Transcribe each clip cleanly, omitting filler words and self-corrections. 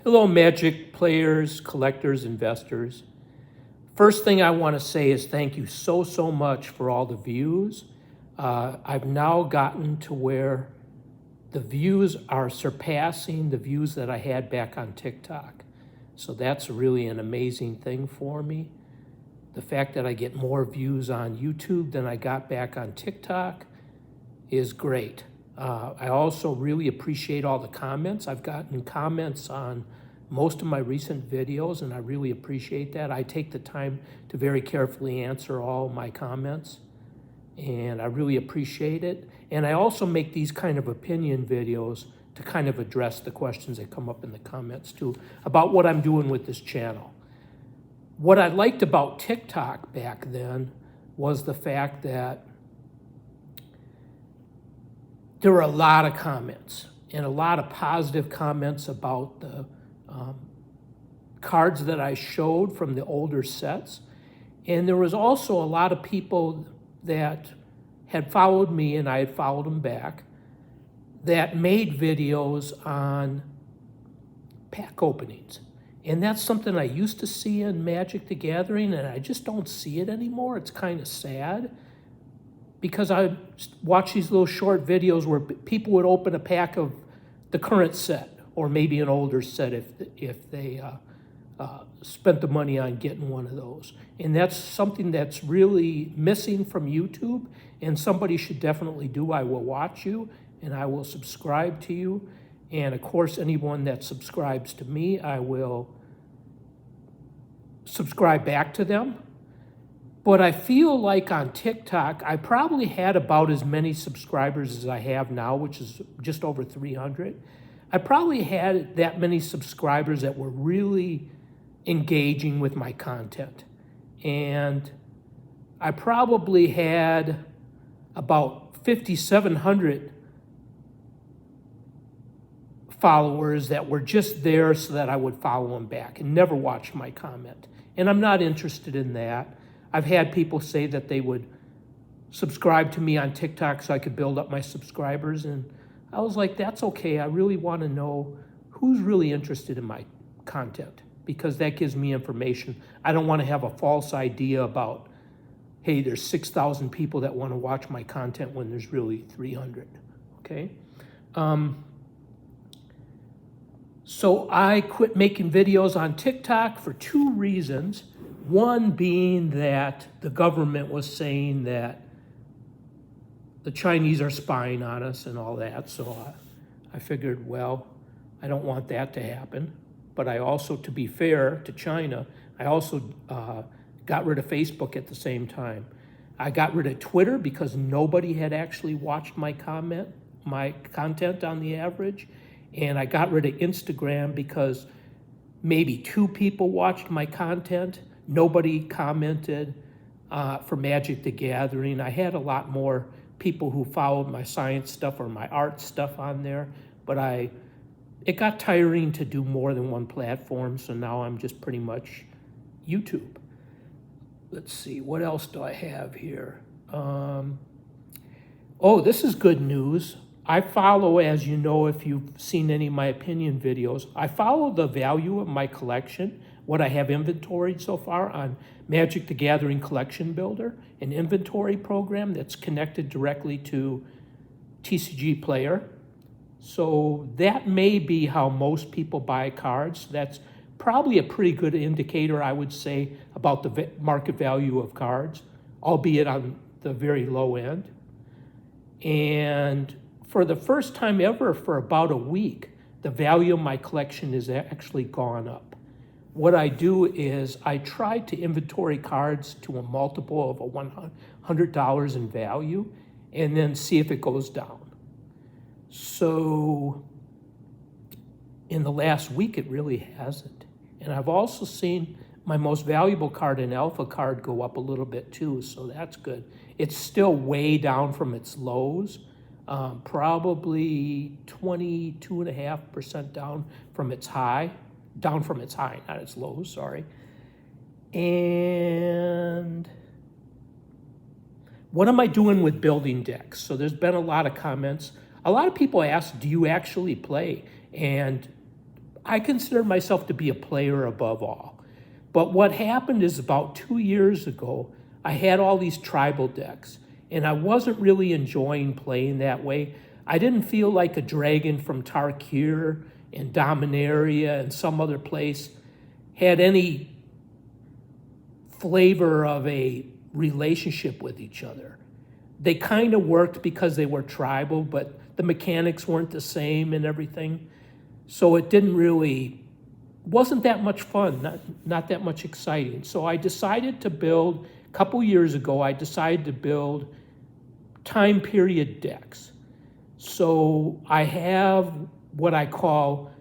Hello, Magic players, collectors, investors. First thing I want to say is thank you so much for all the views. I've now gotten to where the views are surpassing the views that I had back on TikTok. So that's really an amazing thing for me. The fact that I get more views on YouTube than I got back on TikTok is great. I also really appreciate all the comments. I've gotten comments on most of my recent videos, and I really appreciate that. I take the time to very carefully answer all my comments, and I really appreciate it. And I also make these kind of opinion videos to kind of address the questions that come up in the comments too, about what I'm doing with this channel. What I liked about TikTok back then was the fact that there were a lot of comments and a lot of positive comments about the cards that I showed from the older sets. And there was also a lot of people that had followed me, and I had followed them back, that made videos on pack openings. And that's something I used to see in Magic the Gathering, and I just don't see it anymore. It's kind of sad, because I watch these little short videos where people would open a pack of the current set, or maybe an older set if they spent the money on getting one of those. And that's something that's really missing from YouTube, and somebody should definitely do. I will watch you, and I will subscribe to you. And of course, anyone that subscribes to me, I will subscribe back to them. But I feel like on TikTok, I probably had about as many subscribers as I have now, which is just over 300. I probably had that many subscribers that were really engaging with my content. And I probably had about 5,700 followers that were just there so that I would follow them back and never watch my comment. And I'm not interested in that. I've had people say that they would subscribe to me on TikTok so I could build up my subscribers, and I was like, that's okay. I really want to know who's really interested in my content, because that gives me information. I don't want to have a false idea about, hey, there's 6,000 people that want to watch my content when there's really 300, okay? So I quit making videos on TikTok for two reasons. One being that the government was saying that the Chinese are spying on us and all that. So I figured, well, I don't want that to happen. But I also, to be fair to China, I also got rid of Facebook at the same time. I got rid of Twitter because nobody had actually watched my content on the average. And I got rid of Instagram because maybe 2 people watched my content. Nobody commented for Magic the Gathering. I had a lot more people who followed my science stuff or my art stuff on there, but it got tiring to do more than one platform, so now I'm just pretty much YouTube. Let's see, what else do I have here? Oh, this is good news. I follow, as you know, if you've seen any of my opinion videos, I follow the value of my collection, what I have inventoried so far on Magic the Gathering Collection Builder, an inventory program that's connected directly to TCG Player. So that may be how most people buy cards. That's probably a pretty good indicator, I would say, about the market value of cards, albeit on the very low end. And for the first time ever, for about a week, the value of my collection has actually gone up. What I do is I try to inventory cards to a multiple of $100 in value and then see if it goes down. So in the last week, it really hasn't. And I've also seen my most valuable card, an alpha card, go up a little bit too, so that's good. It's still way down from its lows, probably 22.5% down from its high, not its lows, sorry. And what am I doing with building decks? So there's been a lot of comments. A lot of people ask, do you actually play? And I consider myself to be a player above all. But what happened is about 2 years ago, I had all these tribal decks, and I wasn't really enjoying playing that way. I didn't feel like a dragon from Tarkir and Dominaria and some other place had any flavor of a relationship with each other. They kind of worked because they were tribal, but the mechanics weren't the same and everything. So it wasn't that much fun, not that much exciting. So I decided to build, a couple years ago, I decided to build time period decks. So I have what I call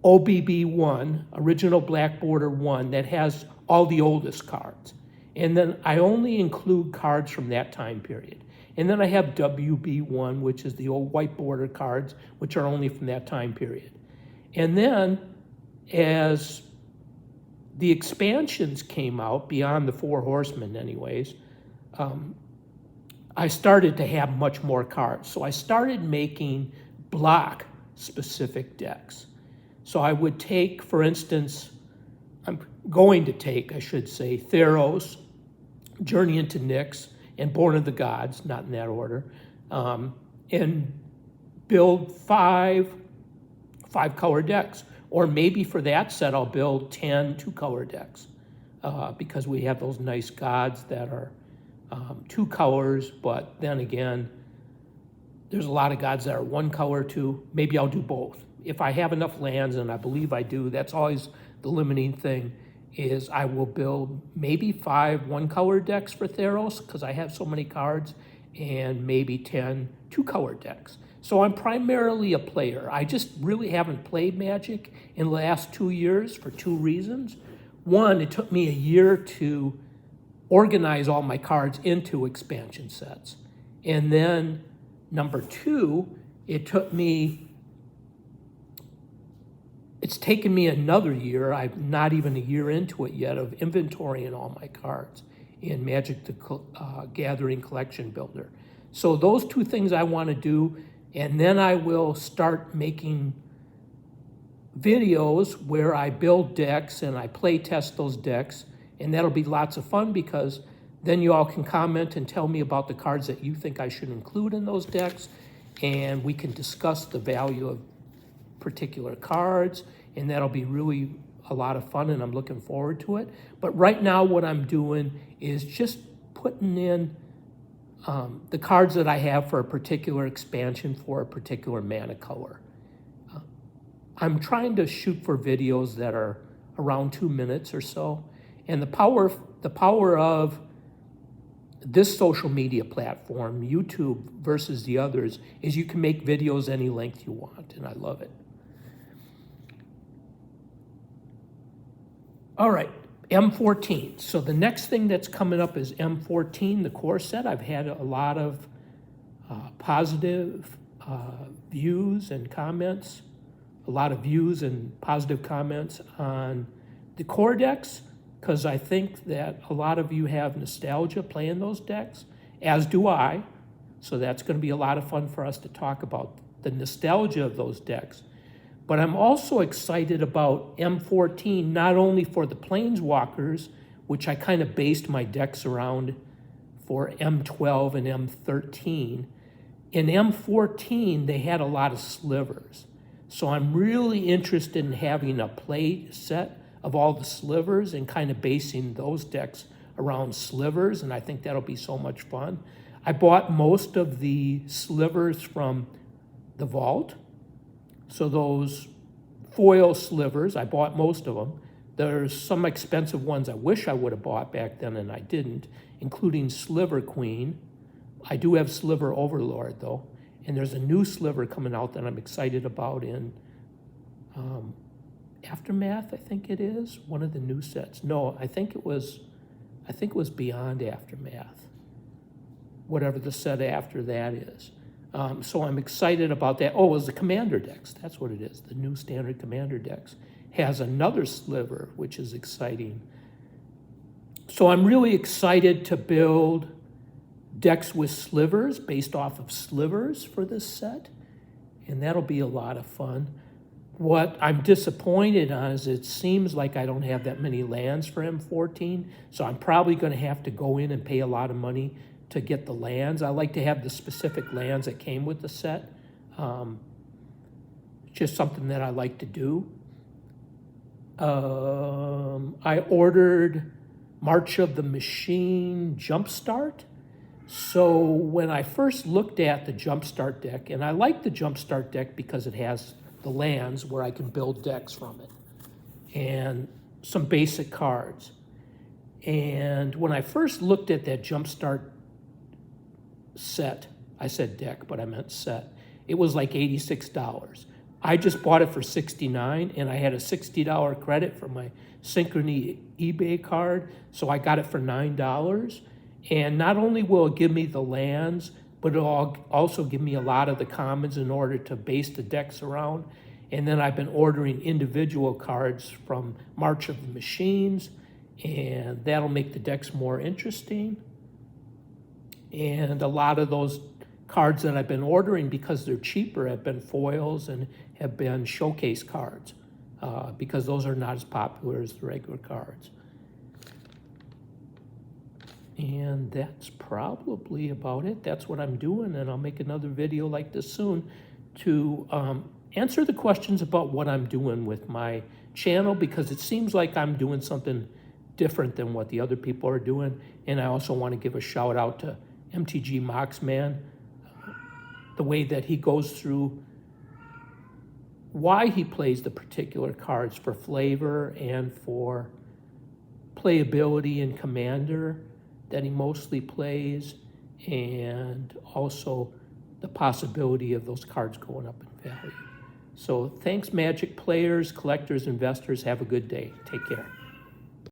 OBB1, Original Black Border 1, that has all the oldest cards. And then I only include cards from that time period. And then I have WB1, which is the old white border cards, which are only from that time period. And then as the expansions came out, beyond the Four Horsemen anyways, I started to have much more cards. So I started making block-specific decks. So I would take, for instance, I'm going to take, I should say, Theros, Journey into Nyx, and Born of the Gods, not in that order, and build five color decks. Or maybe for that set, I'll build 10 two-color decks because we have those nice gods that are two colors, but then again, there's a lot of gods that are one color too. Maybe I'll do both. If I have enough lands, and I believe I do, that's always the limiting thing, is I will build maybe 5 one-color decks for Theros because I have so many cards, and maybe 10 two-color decks. So I'm primarily a player. I just really haven't played Magic in the last 2 years for 2 reasons. One, it took me a year to organize all my cards into expansion sets. And then number 2, it's taken me another year, I'm not even a year into it yet, of inventorying all my cards in Magic the Gathering Collection Builder. So those 2 things I want to do, and then I will start making videos where I build decks and I play test those decks, and that'll be lots of fun because then you all can comment and tell me about the cards that you think I should include in those decks, and we can discuss the value of particular cards, and that'll be really a lot of fun, and I'm looking forward to it. But right now what I'm doing is just putting in the cards that I have for a particular expansion for a particular mana color. I'm trying to shoot for videos that are around 2 minutes or so, and the power of this social media platform, YouTube versus the others, is you can make videos any length you want, and I love it. All right, M14. So the next thing that's coming up is M14, the core set. I've had a lot of positive views and comments, a lot of views and positive comments on the core decks, because I think that a lot of you have nostalgia playing those decks, as do I. So that's going to be a lot of fun for us to talk about the nostalgia of those decks. But I'm also excited about M14, not only for the Planeswalkers, which I kind of based my decks around for M12 and M13. In M14, they had a lot of slivers. So I'm really interested in having a play set of all the slivers and kind of basing those decks around slivers, and I think that'll be so much fun. I bought most of the slivers from the vault. So those foil slivers, I bought most of them. There's some expensive ones I wish I would have bought back then and I didn't, including Sliver Queen. I do have Sliver Overlord though, and there's a new sliver coming out that I'm excited about in Aftermath, I think it is, one of the new sets. No, I think it was Beyond Aftermath, whatever the set after that is. So I'm excited about that. Oh, it was the Commander decks. That's what it is. The new standard Commander decks has another sliver, which is exciting. So I'm really excited to build decks with slivers based off of slivers for this set, and that'll be a lot of fun. What I'm disappointed on is it seems like I don't have that many lands for M14, so I'm probably going to have to go in and pay a lot of money to get the lands. I like to have the specific lands that came with the set. Just something that I like to do. I ordered March of the Machine Jumpstart. So when I first looked at the Jumpstart deck, and I like the Jumpstart deck because it has the lands where I can build decks from it, and some basic cards. And when I first looked at that Jumpstart set, I said deck, but I meant set, it was like $86. I just bought it for $69, and I had a $60 credit for my Synchrony eBay card, so I got it for $9. And not only will it give me the lands, but it'll also give me a lot of the commons in order to base the decks around. And then I've been ordering individual cards from March of the Machines, and that'll make the decks more interesting. And a lot of those cards that I've been ordering, because they're cheaper, have been foils and have been showcase cards, because those are not as popular as the regular cards. And that's probably about it. That's what I'm doing, and I'll make another video like this soon to answer the questions about what I'm doing with my channel, because it seems like I'm doing something different than what the other people are doing. And I also want to give a shout out to MtG Moxman, the way that he goes through why he plays the particular cards for flavor and for playability in Commander that he mostly plays, and also the possibility of those cards going up in value. So thanks, Magic players, collectors, investors. Have a good day. Take care.